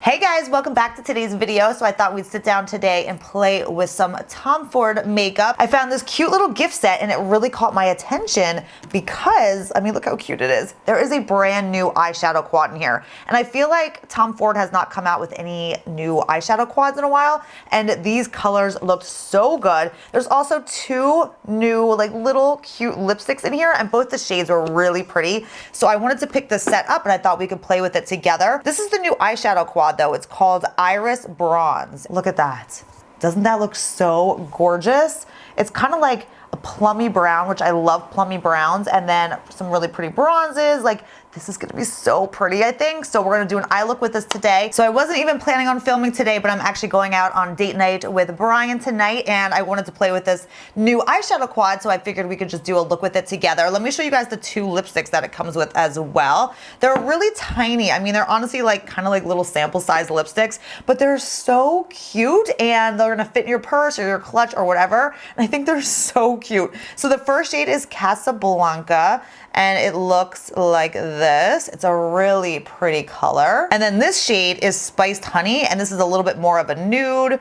Hey guys, welcome back to today's video. So I thought we'd sit down today and play with some Tom Ford makeup. I found this cute little gift set and it really caught my attention because, I mean, look how cute it is. There is a brand new eyeshadow quad in here. And I feel like Tom Ford has not come out with any new eyeshadow quads in a while. And these colors looked so good. There's also two new like little cute lipsticks in here and both the shades were really pretty. So I wanted to pick this set up and I thought we could play with it together. This is the new eyeshadow quad though. It's called Iris Bronze. Look at that. Doesn't that look so gorgeous? It's kind of like a plummy brown, which I love plummy browns, and then some really pretty bronzes. Like, this is gonna be so pretty, I think. So we're gonna do an eye look with this today. So I wasn't even planning on filming today, but I'm actually going out on date night with Brian tonight, and I wanted to play with this new eyeshadow quad, so I figured we could just do a look with it together. Let me show you guys the two lipsticks that it comes with as well. They're really tiny. I mean, they're honestly like kind of like little sample size lipsticks, but they're so cute, and they're gonna fit in your purse or your clutch or whatever. And I think they're so cute. So the first shade is Casablanca, and it looks like this. It's a really pretty color. And then this shade is Spiced Honey, and this is a little bit more of a nude.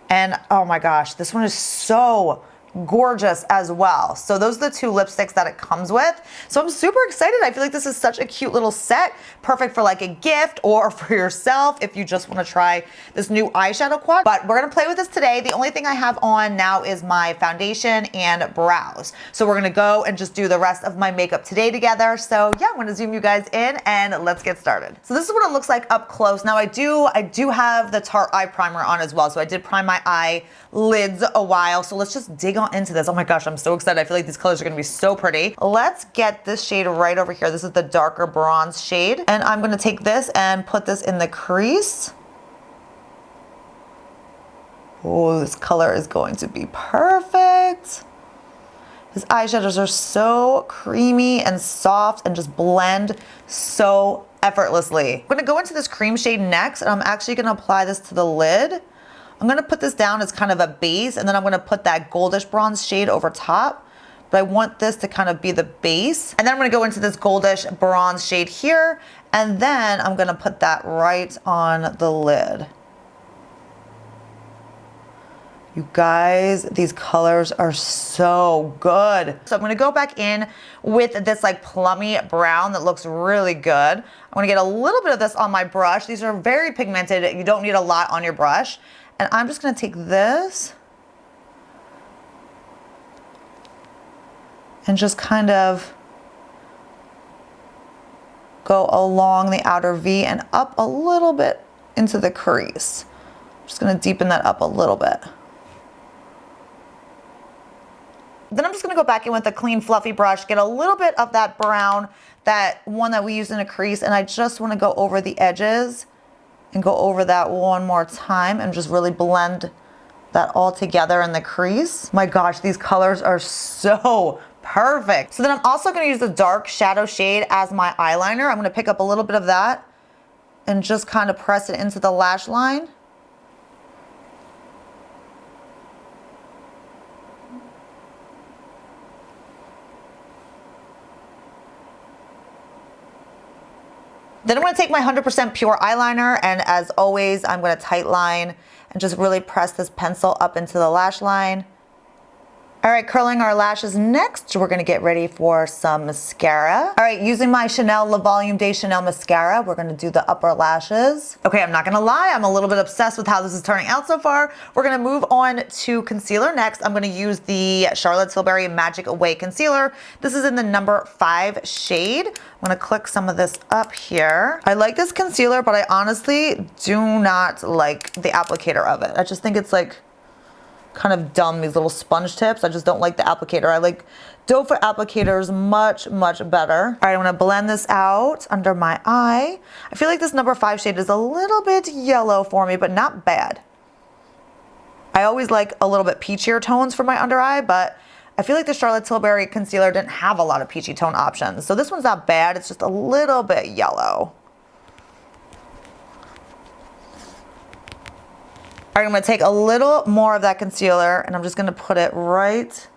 And oh my gosh, this one is so gorgeous as well. So those are the two lipsticks that it comes with. So I'm super excited. I feel like this is such a cute little set, perfect for like a gift or for yourself if you just want to try this new eyeshadow quad. But we're gonna play with this today. The only thing I have on now is my foundation and brows. So we're gonna go and just do the rest of my makeup today together. So yeah, I'm gonna zoom you guys in and let's get started. So this is what it looks like up close. Now I do have the Tarte eye primer on as well. So I did prime my eyelids a while. So let's just dig on into this. Oh my gosh, I'm so excited. I feel like these colors are gonna be so pretty. Let's get this shade right over here. This is the darker bronze shade. And I'm gonna take this and put this in the crease. Oh, this color is going to be perfect. These eyeshadows are so creamy and soft and just blend so effortlessly. I'm gonna go into this cream shade next, and I'm actually gonna apply this to the lid. I'm gonna put this down as kind of a base, and then I'm gonna put that goldish bronze shade over top. But I want this to kind of be the base. And then I'm gonna go into this goldish bronze shade here, and then I'm gonna put that right on the lid. You guys, these colors are so good. So I'm gonna go back in with this like plummy brown that looks really good. I'm gonna get a little bit of this on my brush. These are very pigmented. You don't need a lot on your brush. And I'm just gonna take this and just kind of go along the outer V and up a little bit into the crease. I'm just gonna deepen that up a little bit. Then I'm just gonna go back in with a clean fluffy brush, get a little bit of that brown, that one that we used in a crease, and I just wanna go over the edges and go over that one more time and just really blend that all together in the crease. My gosh, these colors are so perfect. So then I'm also gonna use the dark shadow shade as my eyeliner. I'm gonna pick up a little bit of that and just kind of press it into the lash line. Then I'm gonna take my 100% pure eyeliner, and as always, I'm gonna tight line and just really press this pencil up into the lash line. All right, curling our lashes next, we're gonna get ready for some mascara. All right, using my Chanel Le Volume de Chanel mascara, we're gonna do the upper lashes. Okay, I'm not gonna lie, I'm a little bit obsessed with how this is turning out so far. We're gonna move on to concealer next. I'm gonna use the Charlotte Tilbury Magic Away Concealer. This is in the number 5 shade. I'm gonna click some of this up here. I like this concealer, but I honestly do not like the applicator of it. I just think it's like, kind of dumb, these little sponge tips. I just don't like the applicator. I like doe foot applicators much, much better. All right, I'm gonna blend this out under my eye. I feel like this number 5 shade is a little bit yellow for me, but not bad. I always like a little bit peachier tones for my under eye, but I feel like the Charlotte Tilbury concealer didn't have a lot of peachy tone options. So this one's not bad, it's just a little bit yellow. All right, I'm gonna take a little more of that concealer and I'm just gonna put it right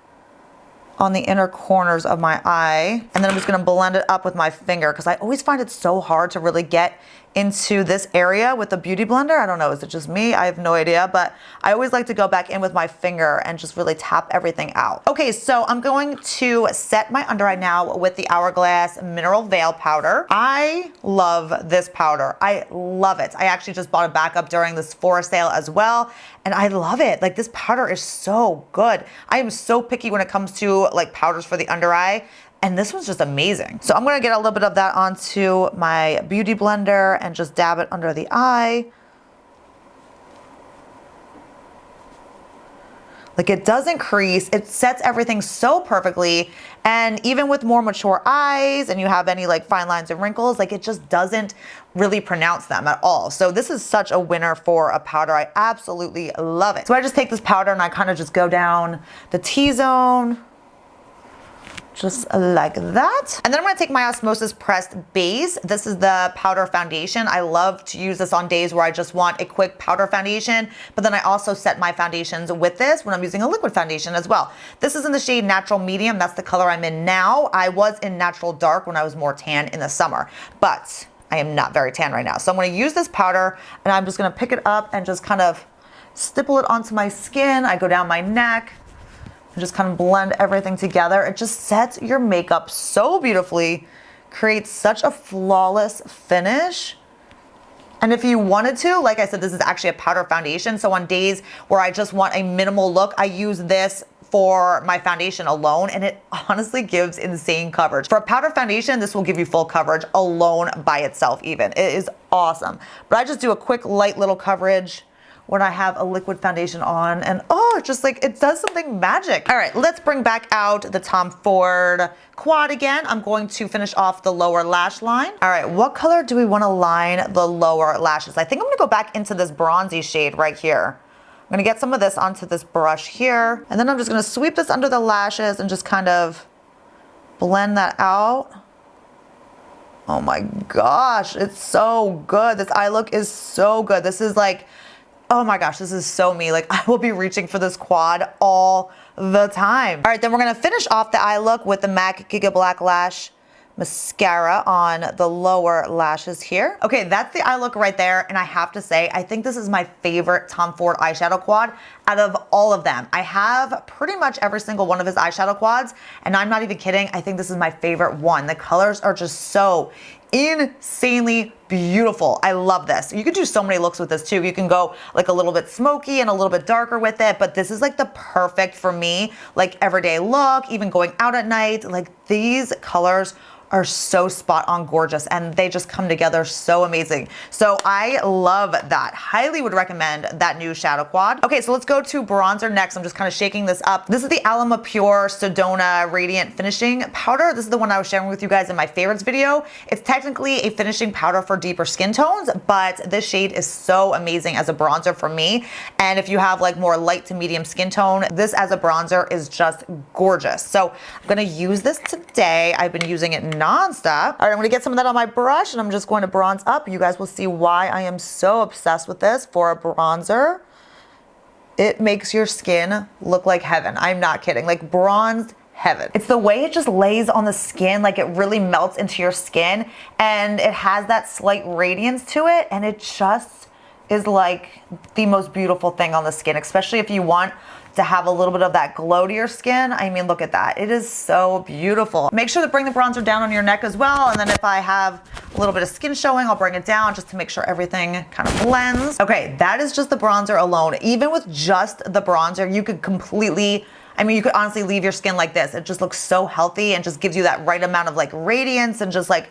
on the inner corners of my eye. And then I'm just gonna blend it up with my finger because I always find it so hard to really get into this area with the beauty blender. I don't know, is it just me? I have no idea, but I always like to go back in with my finger and just really tap everything out. Okay, so I'm going to set my under eye now with the Hourglass Mineral Veil Powder. I love this powder. I love it. I actually just bought a backup during this Sephora sale as well, and I love it. Like, this powder is so good. I am so picky when it comes to like powders for the under eye. And this one's just amazing. So I'm gonna get a little bit of that onto my beauty blender and just dab it under the eye. Like, it doesn't crease, it sets everything so perfectly. And even with more mature eyes and you have any like fine lines and wrinkles, like, it just doesn't really pronounce them at all. So this is such a winner for a powder. I absolutely love it. So I just take this powder and I kind of just go down the T-zone, just like that. And then I'm gonna take my Osmosis Pressed Base. This is the powder foundation. I love to use this on days where I just want a quick powder foundation, but then I also set my foundations with this when I'm using a liquid foundation as well. This is in the shade Natural Medium. That's the color I'm in now. I was in Natural Dark when I was more tan in the summer, but I am not very tan right now. So I'm gonna use this powder and I'm just gonna pick it up and just kind of stipple it onto my skin. I go down my neck, and just kind of blend everything together. It just sets your makeup so beautifully, creates such a flawless finish. And if you wanted to, like I said, this is actually a powder foundation. So on days where I just want a minimal look, I use this for my foundation alone, and it honestly gives insane coverage. For a powder foundation, this will give you full coverage alone by itself even. It is awesome. But I just do a quick light little coverage when I have a liquid foundation on, and oh, just like, it does something magic. All right, let's bring back out the Tom Ford quad again. I'm going to finish off the lower lash line. All right, what color do we wanna line the lower lashes? I think I'm gonna go back into this bronzy shade right here. I'm gonna get some of this onto this brush here, and then I'm just gonna sweep this under the lashes and just kind of blend that out. Oh my gosh, it's so good. This eye look is so good. This is like, oh my gosh, this is so me. Like, I will be reaching for this quad all the time. All right, then we're gonna finish off the eye look with the MAC Giga Black Lash Mascara on the lower lashes here. Okay, that's the eye look right there. And I have to say, I think this is my favorite Tom Ford eyeshadow quad out of all of them. I have pretty much every single one of his eyeshadow quads, and I'm not even kidding. I think this is my favorite one. The colors are just so insanely beautiful. I love this. You could do so many looks with this too. You can go like a little bit smoky and a little bit darker with it, but this is like the perfect for me, like everyday look, even going out at night. Like, these colors are so spot on gorgeous, and they just come together so amazing. So I love that. Highly would recommend that new shadow quad. Okay, so let's go to bronzer next. I'm just kind of shaking this up. This is the Alama Pure Sedona Radiant Finishing Powder. This is the one I was sharing with you guys in my favorites video. It's technically a finishing powder for deeper skin tones, but this shade is so amazing as a bronzer for me. And if you have like more light to medium skin tone, this as a bronzer is just gorgeous. So I'm gonna use this today. I've been using it non-stop. All right, I'm gonna get some of that on my brush and I'm just going to bronze up. You guys will see why I am so obsessed with this for a bronzer. It makes your skin look like heaven. I'm not kidding, like bronzed heaven. It's the way it just lays on the skin, like it really melts into your skin, and it has that slight radiance to it, and it just is like the most beautiful thing on the skin, especially if you want to have a little bit of that glow to your skin. I mean, look at that. It is so beautiful. Make sure to bring the bronzer down on your neck as well. And then if I have a little bit of skin showing, I'll bring it down just to make sure everything kind of blends. Okay, that is just the bronzer alone. Even with just the bronzer, you could completely, I mean, you could honestly leave your skin like this. It just looks so healthy and just gives you that right amount of like radiance and just like,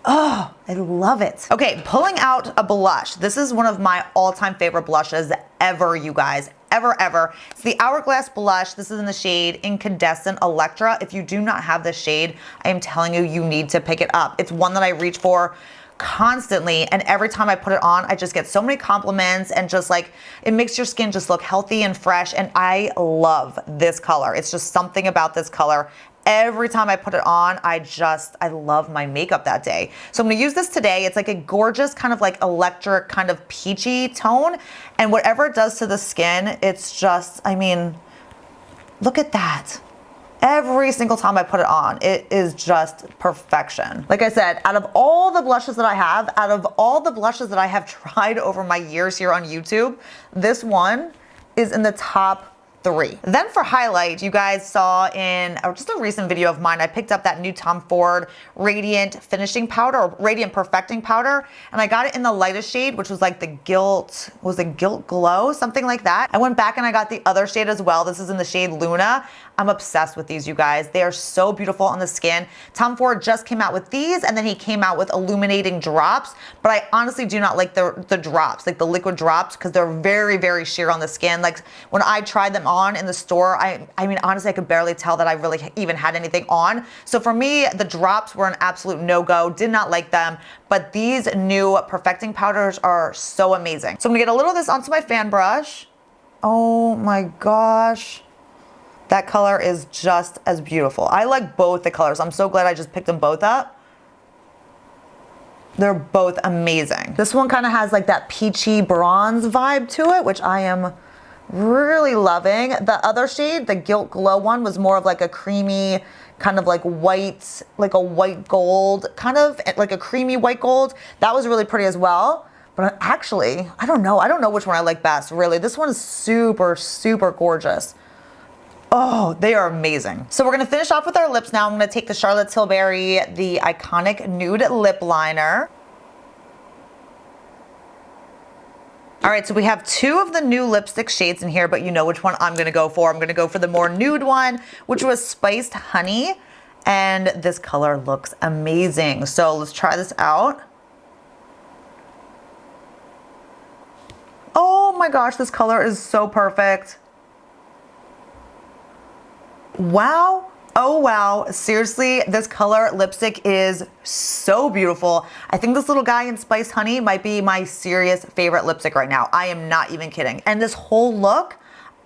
oh, I love it. Okay, pulling out a blush. This is one of my all-time favorite blushes ever, you guys. Ever. It's the Hourglass blush. This is in the shade Incandescent Electra. If you do not have this shade, I am telling you, you need to pick it up. It's one that I reach for constantly, and every time I put it on, I just get so many compliments, and just like, it makes your skin just look healthy and fresh, and I love this color. It's just something about this color. Every time I put it on, I love my makeup that day. So I'm gonna use this today. It's like a gorgeous kind of like electric kind of peachy tone. And whatever it does to the skin, it's just, I mean, look at that. Every single time I put it on, it is just perfection. Like I said, out of all the blushes that I have, tried over my years here on YouTube, this one is in the top 3. Then for highlight, you guys saw in just a recent video of mine, I picked up that new Tom Ford Radiant Finishing Powder, or Radiant Perfecting Powder, and I got it in the lightest shade, which was like the Gilt Glow, something like that. I went back and I got the other shade as well. This is in the shade Luna. I'm obsessed with these, you guys. They are so beautiful on the skin. Tom Ford just came out with these, and then he came out with illuminating drops, but I honestly do not like the drops, like the liquid drops, because they're very, very sheer on the skin. Like when I tried them on in the store, I mean, honestly, I could barely tell that I really even had anything on. So for me, the drops were an absolute no-go. Did not like them, but these new perfecting powders are so amazing. So I'm gonna get a little of this onto my fan brush. Oh my gosh. That color is just as beautiful. I like both the colors. I'm so glad I just picked them both up. They're both amazing. This one kind of has like that peachy bronze vibe to it, which I am really loving. The other shade, the Gilt Glow one, was more of like a creamy, kind of like white, like a white gold, kind of like a creamy white gold. That was really pretty as well. But actually, I don't know which one I like best, really. This one is super, super gorgeous. Oh, they are amazing. So we're gonna finish off with our lips now. I'm gonna take the Charlotte Tilbury, the Iconic Nude Lip Liner. All right, so we have 2 of the new lipstick shades in here, but you know which one I'm gonna go for. I'm gonna go for the more nude one, which was Spiced Honey, and this color looks amazing. So let's try this out. Oh my gosh, this color is so perfect. Wow. Oh wow, seriously, this color lipstick is so beautiful. I think this little guy in Spiced Honey might be my serious favorite lipstick right now. I am not even kidding. And this whole look,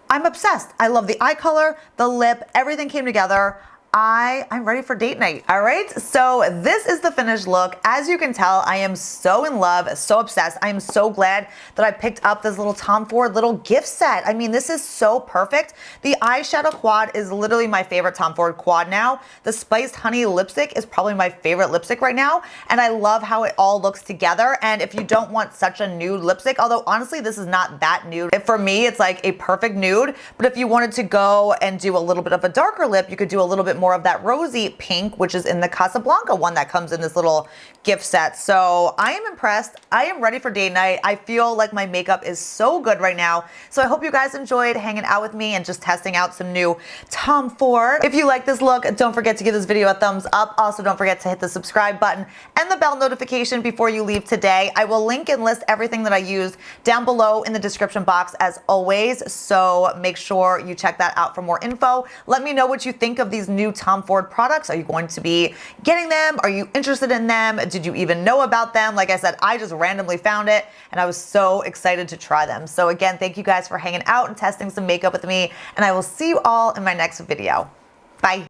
I'm obsessed. I love the eye color, the lip, everything came together. I'm ready for date night. All right, so this is the finished look. As you can tell, I am so in love, so obsessed. I am so glad that I picked up this little Tom Ford little gift set. I mean, this is so perfect. The eyeshadow quad is literally my favorite Tom Ford quad now. The Spiced Honey lipstick is probably my favorite lipstick right now, and I love how it all looks together. And if you don't want such a nude lipstick, although honestly, this is not that nude. For me, it's like a perfect nude, but if you wanted to go and do a little bit of a darker lip, you could do a little bit more of that rosy pink, which is in the Casablanca one that comes in this little gift set. So I am impressed. I am ready for date night. I feel like my makeup is so good right now. So I hope you guys enjoyed hanging out with me and just testing out some new Tom Ford. If you like this look, don't forget to give this video a thumbs up. Also, don't forget to hit the subscribe button and the bell notification before you leave today. I will link and list everything that I used down below in the description box as always. So make sure you check that out for more info. Let me know what you think of these new Tom Ford products. Are you going to be getting them? Are you interested in them? Did you even know about them? Like I said, I just randomly found it and I was so excited to try them. So again, thank you guys for hanging out and testing some makeup with me, and I will see you all in my next video. Bye.